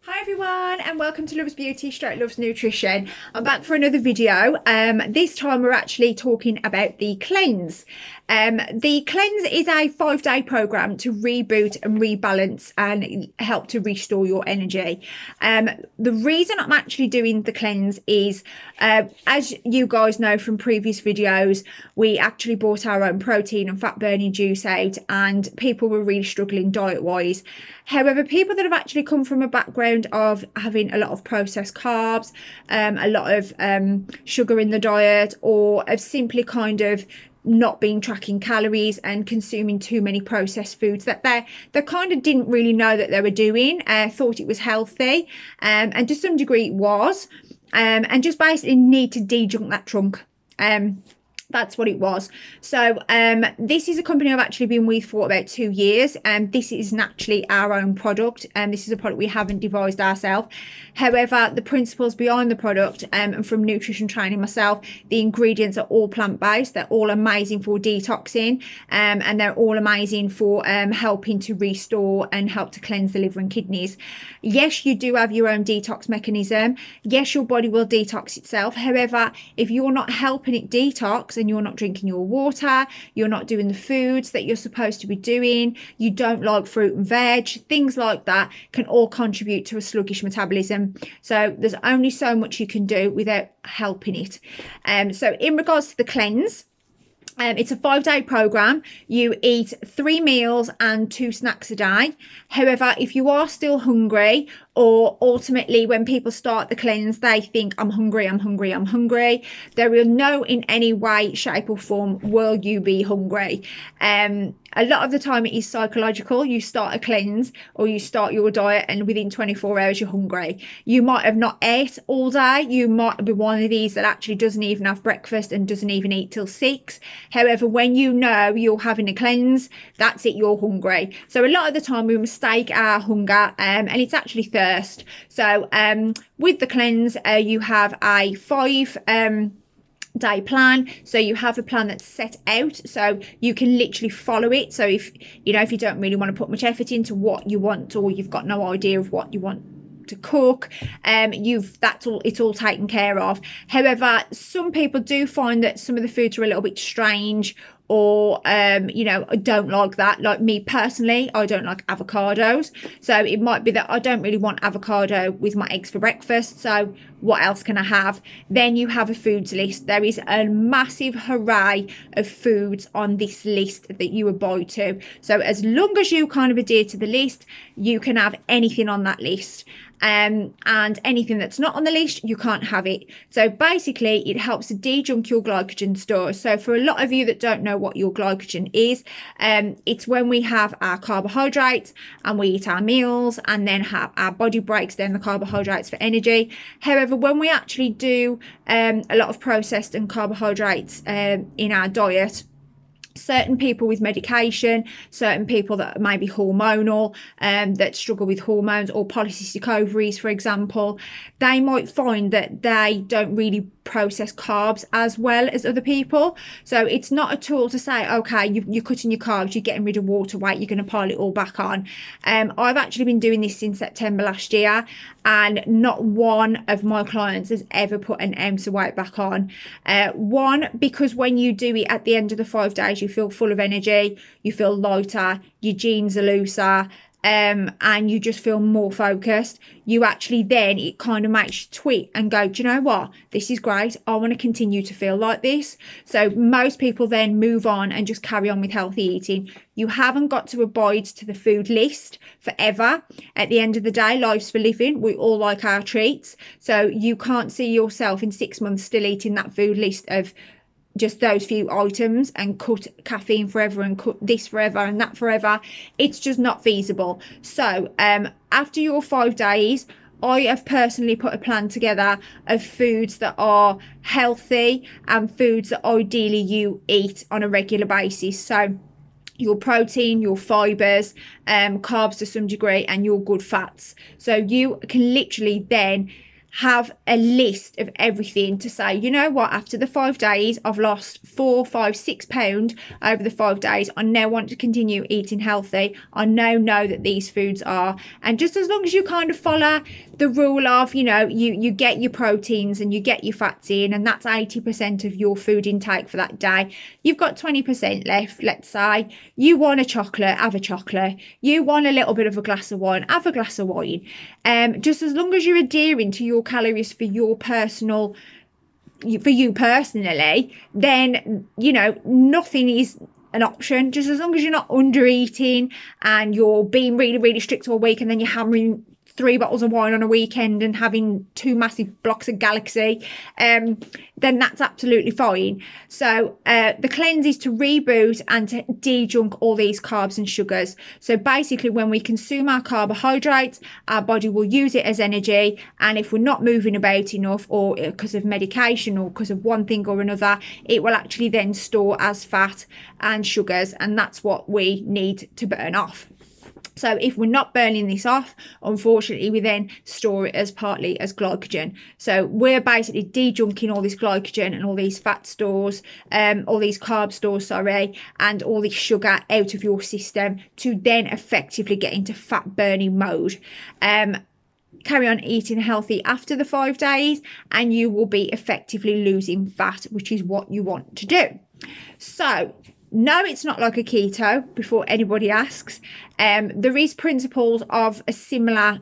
Hi everyone and welcome to Loves Beauty / Loves Nutrition. I'm back for another video. This time we're actually talking about the CLENZ. The CLENZ is a 5-day program to reboot and rebalance and help to restore your energy. The reason I'm actually doing the CLENZ is, as you guys know from previous videos, we actually bought our own protein and fat burning juice out and people were really struggling diet wise. However, people that have actually come from a background of having a lot of processed carbs, a lot of sugar in the diet, or have simply kind of not been tracking calories and consuming too many processed foods that they kind of didn't really know that they were doing, thought it was healthy, and to some degree it was, and just basically need to de-junk that trunk. That's what it was. So this is a company I've actually been with for about 2 years, and this is naturally our own product, and this is a product we haven't devised ourselves. However, the principles behind the product, and from nutrition training myself, the ingredients are all plant-based. They're all amazing for detoxing, and they're all amazing for helping to restore and help to cleanse the liver and kidneys. Yes, you do have your own detox mechanism. Yes, your body will detox itself. However, if you're not helping it detox and you're not drinking your water, you're not doing the foods that you're supposed to be doing, you don't like fruit and veg, things like that can all contribute to a sluggish metabolism. So there's only so much you can do without helping it. So in regards to the CLENZ, it's a 5-day program. You eat 3 meals and 2 snacks a day. However, if you are still hungry, or ultimately when people start the CLENZ, they think I'm hungry, there will no in any way, shape or form will you be hungry. A lot of the time it is psychological. You start a CLENZ or you start your diet and within 24 hours you're hungry. You might have not ate all day. You might be one of these that actually doesn't even have breakfast and doesn't even eat till 6. However, when you know you're having a CLENZ, that's it, you're hungry. So a lot of the time we mistake our hunger, and it's actually thirst. So with the CLENZ, you have a 5-day plan. So you have a plan that's set out, so you can literally follow it. So if you don't really want to put much effort into what you want, or you've got no idea of what you want to cook, it's all taken care of. However, some people do find that some of the foods are a little bit strange, or don't like that. Like me personally, I don't like avocados, so it might be that I don't really want avocado with my eggs for breakfast. So what else can I have? Then you have a foods list. There is a massive array of foods on this list that you abide to. So as long as you kind of adhere to the list, you can have anything on that list. And anything that's not on the list, you can't have it. So basically it helps to de-junk your glycogen stores. So for a lot of you that don't know what your glycogen is, it's when we have our carbohydrates and we eat our meals, and then have our body breaks down the carbohydrates for energy. However, when we actually do a lot of processed and carbohydrates in our diet, certain people with medication, certain people that may be hormonal, that struggle with hormones, or polycystic ovaries, for example, they might find that they don't really process carbs as well as other people. So it's not a tool to say, okay, you're cutting your carbs, you're getting rid of water weight, you're going to pile it all back on. I've actually been doing this since September last year, and not one of my clients has ever put an ounce of weight back on. One, because when you do it at the end of the 5 days, you feel full of energy, you feel lighter, your jeans are looser, and you just feel more focused. You actually then, it kind of makes you tweak and go, do you know what, this is great, I want to continue to feel like this. So most people then move on and just carry on with healthy eating. You haven't got to abide to the food list forever. At the end of the day, life's for living. We all like our treats. So you can't see yourself in 6 months still eating that food list of just those few items and cut caffeine forever and cut this forever and that forever. It's just not feasible. So after your 5 days, I have personally put a plan together of foods that are healthy and foods that ideally you eat on a regular basis. So your protein, your fibers, carbs to some degree, and your good fats. So you can literally then have a list of everything to say, you know what, after the 5 days, I've lost 4, 5, 6 pounds over the 5 days. I now want to continue eating healthy. I now know that these foods are, and just as long as you kind of follow the rule of, you know, you get your proteins and you get your fats in, and that's 80% of your food intake for that day. You've got 20% left. Let's say you want a chocolate, have a chocolate. You want a little bit of a glass of wine, have a glass of wine. Just as long as you're adhering to your calories for your personal, for you personally, then, you know, nothing is an option. Just as long as you're not under eating and you're being really, really strict all week, and then you're hammering 3 bottles of wine on a weekend and having 2 massive blocks of Galaxy, then that's absolutely fine. So the cleanse is to reboot and to de-junk all these carbs and sugars. So basically, when we consume our carbohydrates, our body will use it as energy, and if we're not moving about enough, or because of medication or because of one thing or another, it will actually then store as fat and sugars, and that's what we need to burn off. So if we're not burning this off, unfortunately, we then store it as partly as glycogen. So we're basically de-junking all this glycogen and all these fat stores, all these carb stores, and all this sugar out of your system to then effectively get into fat burning mode. Carry on eating healthy after the 5 days, and you will be effectively losing fat, which is what you want to do. So no, it's not like a keto, before anybody asks. There is principles of a similar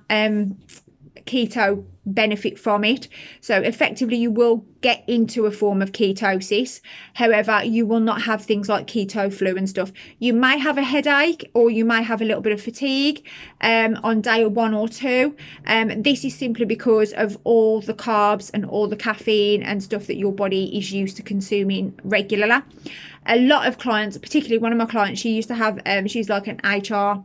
keto benefit from it. So effectively, you will get into a form of ketosis. However, you will not have things like keto flu and stuff. You may have a headache, or you may have a little bit of fatigue on day 1 or 2. This is simply because of all the carbs and all the caffeine and stuff that your body is used to consuming regularly. A lot of clients, particularly one of my clients, she used to have, she's like an HR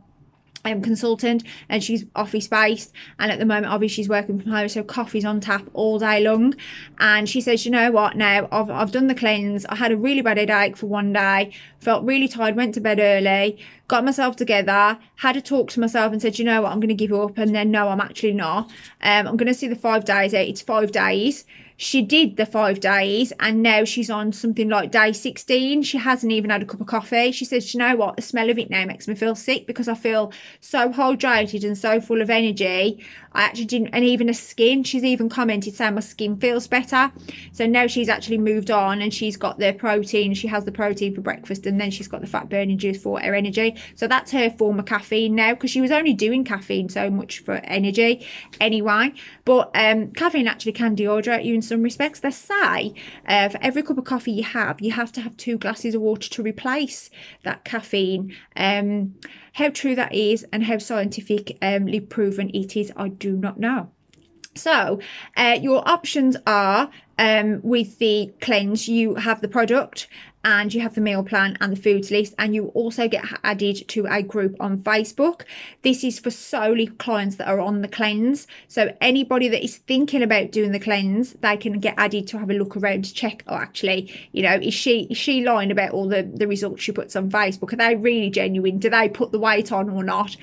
consultant, and she's office based, and at the moment obviously she's working from home, so coffee's on tap all day long. And she says, you know what, now I've done the cleanse, I had a really bad headache for one day, felt really tired, went to bed early, got myself together, had a talk to myself and said, you know what, I'm going to give up. And then no, I'm actually not. I'm going to see the 5 days out. It's 5 days. She did the 5 days, and now she's on something like day 16. She hasn't even had a cup of coffee. She says, you know what, the smell of it now makes me feel sick, because I feel so hydrated and so full of energy. I actually didn't, and even her skin, she's even commented saying my skin feels better. So now she's actually moved on, and she's got the protein. She has the protein for breakfast, and then she's got the fat burning juice for her energy. So that's her form of caffeine now, because she was only doing caffeine so much for energy anyway. But caffeine actually can dehydrate you in some respects. They say for every cup of coffee you have to have 2 glasses of water to replace that caffeine. How true that is and how scientifically proven it is, I do not know. So your options are, with the cleanse, you have the product, and you have the meal plan and the foods list, and you also get added to a group on Facebook. This is for solely clients that are on the cleanse. So anybody that is thinking about doing the cleanse, they can get added to have a look around to check, oh, actually, you know, is she lying about all the results she puts on Facebook? Are they really genuine? Do they put the weight on or not?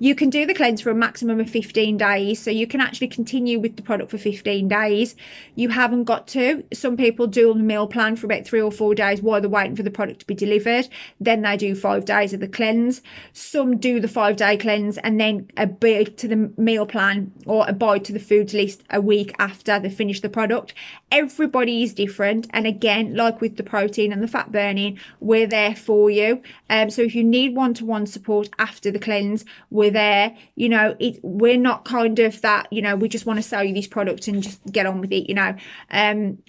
You can do the cleanse for a maximum of 15 days. So you can actually continue with the product for 15 days. You haven't got to. Some people do the meal plan for about 3 or 4 days while they're waiting for the product to be delivered. Then they do 5 days of the cleanse. Some do the 5-day cleanse and then abide to the meal plan or abide to the foods list a week after they finish the product. Everybody is different. And again, like with the protein and the fat burning, we're there for you. So if you need one-to-one support after the cleanse, we're there. You know, we're not kind of that, you know, we just want to sell you these products and just get on with it, you know.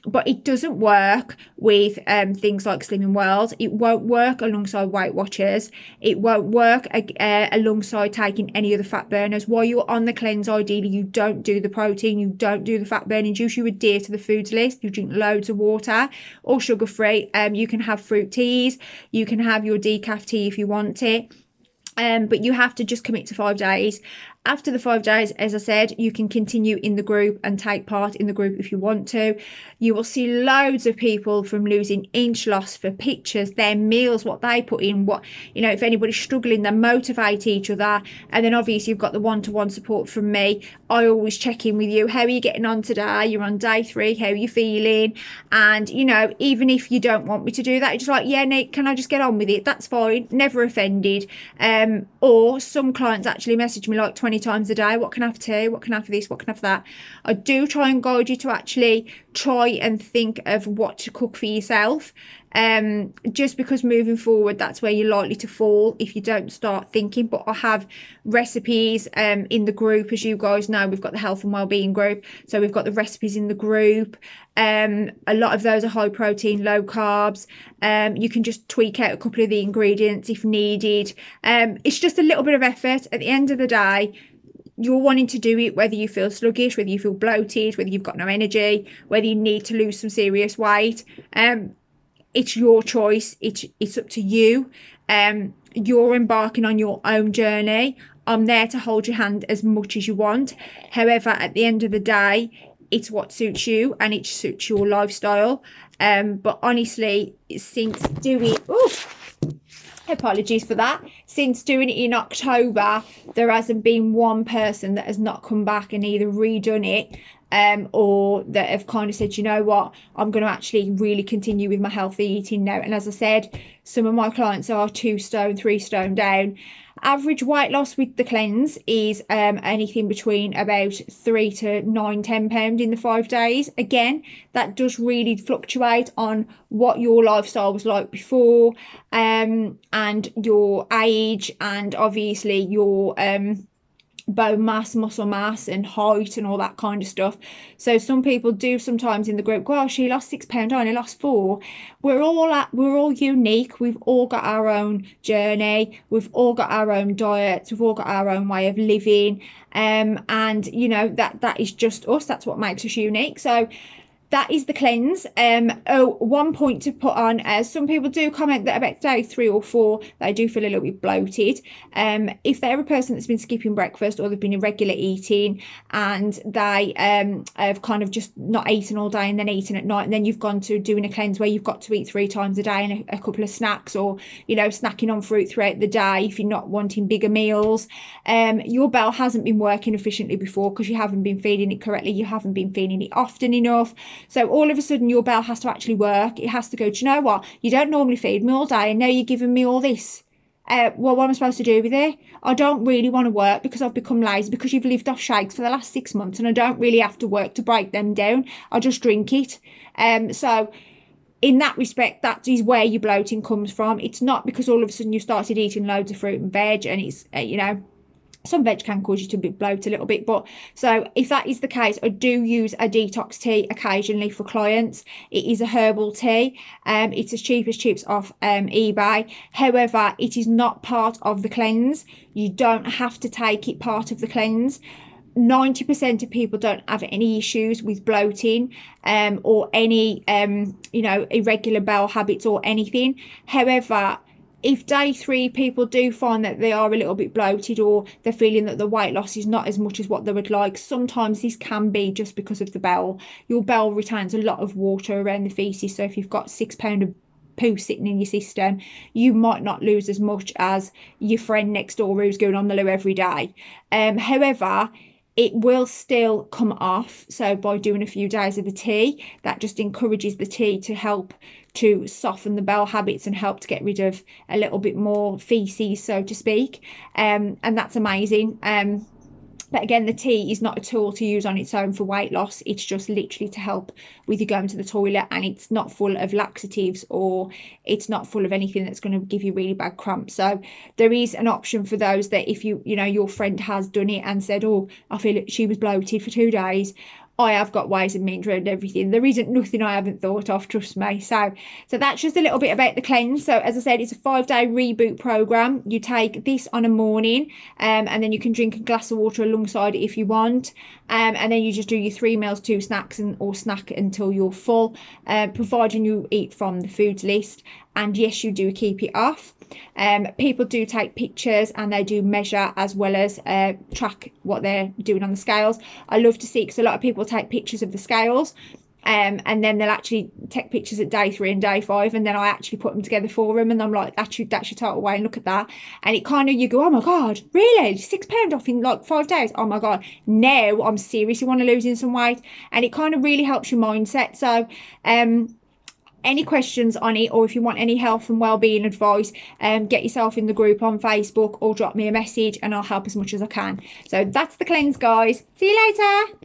But it doesn't work with things like Slimming World. It won't work alongside Weight Watchers. It won't work alongside taking any other fat burners. While you're on the cleanse, ideally you don't do the protein, you don't do the fat burning juice, you adhere to the foods list, you drink loads of water or sugar free. You can have fruit teas, you can have your decaf tea if you want it. But you have to just commit to 5 days. After the 5 days, as I said, you can continue in the group and take part in the group if you want to. You will see loads of people from losing inch loss for pictures, their meals, what they put in, what, you know, if anybody's struggling, they motivate each other. And then obviously you've got the one-to-one support from me. I always check in with you. How are you getting on today? You're on day 3. How are you feeling? And, you know, even if you don't want me to do that, you're just like, yeah, Nick, can I just get on with it? That's fine. Never offended. Or some clients actually message me like 20 times a day, what can I have for tea, what can I have for this, what can I have for that. I do try and guide you to actually try and think of what to cook for yourself, just because moving forward that's where you're likely to fall if you don't start thinking. But I have recipes in the group. As you guys know, we've got the health and wellbeing group, so we've got the recipes in the group. A lot of those are high protein, low carbs. You can just tweak out a couple of the ingredients if needed. It's just a little bit of effort. At the end of the day, you're wanting to do it whether you feel sluggish, whether you feel bloated, whether you've got no energy, whether you need to lose some serious weight. It's your choice. It's up to you. You're embarking on your own journey. I'm there to hold your hand as much as you want. However, at the end of the day, it's what suits you and it suits your lifestyle. But honestly, since doing, apologies for that, since doing it in October, there hasn't been one person that has not come back and either redone it, or that have kind of said, you know what, I'm going to actually really continue with my healthy eating now. And as I said, some of my clients are 2 stone, 3 stone down. Average weight loss with the CLENZ is anything between about 3 to 9, 10 pounds in the 5 days. Again, that does really fluctuate on what your lifestyle was like before, and your age, and obviously your bone mass, muscle mass and height and all that kind of stuff. So some people do sometimes in the group go, oh, she lost 6 pounds, I only lost 4. We're all unique. We've all got our own journey, we've all got our own diets, we've all got our own way of living, and you know, that is just us. That's what makes us unique. So that is the CLENZ. One point to put on, some people do comment that about day 3 or 4 they do feel a little bit bloated. If they're a person that's been skipping breakfast, or they've been irregular eating, and they have kind of just not eaten all day and then eating at night, and then you've gone to doing a CLENZ where you've got to eat 3 times a day and a couple of snacks, or, you know, snacking on fruit throughout the day if you're not wanting bigger meals, your bowel hasn't been working efficiently before because you haven't been feeding it correctly, you haven't been feeding it often enough. So all of a sudden your bowel has to actually work. It has to go, do you know what? You don't normally feed me all day and now you're giving me all this. Well, what am I supposed to do with it? I don't really want to work because I've become lazy, because you've lived off shakes for the last 6 months and I don't really have to work to break them down. I just drink it. So in that respect, that is where your bloating comes from. It's not because all of a sudden you started eating loads of fruit and veg, and it's, you know, some veg can cause you to bloat a little bit. But so if that is the case, I do use a detox tea occasionally for clients. It is a herbal tea. It's as cheap as chips off eBay. However, it is not part of the CLENZ. You don't have to take it part of the CLENZ. 90% of people don't have any issues with bloating, or any you know, irregular bowel habits or anything. However, if day 3 people do find that they are a little bit bloated, or they're feeling that the weight loss is not as much as what they would like, sometimes this can be just because of the bowel. Your bowel retains a lot of water around the feces, so if you've got 6 pounds of poo sitting in your system, you might not lose as much as your friend next door who's going on the loo every day. However, it will still come off. So by doing a few days of the tea, that just encourages the tea to help to soften the bowel habits and help to get rid of a little bit more feces, so to speak, and that's amazing. But again, the tea is not a tool to use on its own for weight loss. It's just literally to help with you going to the toilet, and it's not full of laxatives, or it's not full of anything that's going to give you really bad cramps. So there is an option for those that if you know, your friend has done it and said, oh, I feel like she was bloated for 2 days, I have got ways and means around everything. There isn't nothing I haven't thought of, trust me. So that's just a little bit about the CLENZ. So as I said, it's a 5-day reboot program. You take this on a morning, and then you can drink a glass of water alongside it if you want, and then you just do your 3 meals, 2 snacks, or snack until you're full, providing you eat from the foods list. And yes, you do keep it off. People do take pictures and they do measure as well as track what they're doing on the scales. I love to see, because a lot of people take pictures of the scales, and then they'll actually take pictures at day 3 and day 5, and then I actually put them together for them, and I'm like, that's your total weight, and look at that. And it kind of, you go, oh my god, really, 6 pound off in like 5 days, oh my god, now I'm seriously want to losing some weight. And it kind of really helps your mindset. So any questions on it, or if you want any health and well-being advice, get yourself in the group on Facebook or drop me a message and I'll help as much as I can. So that's the CLENZ, guys. See you later.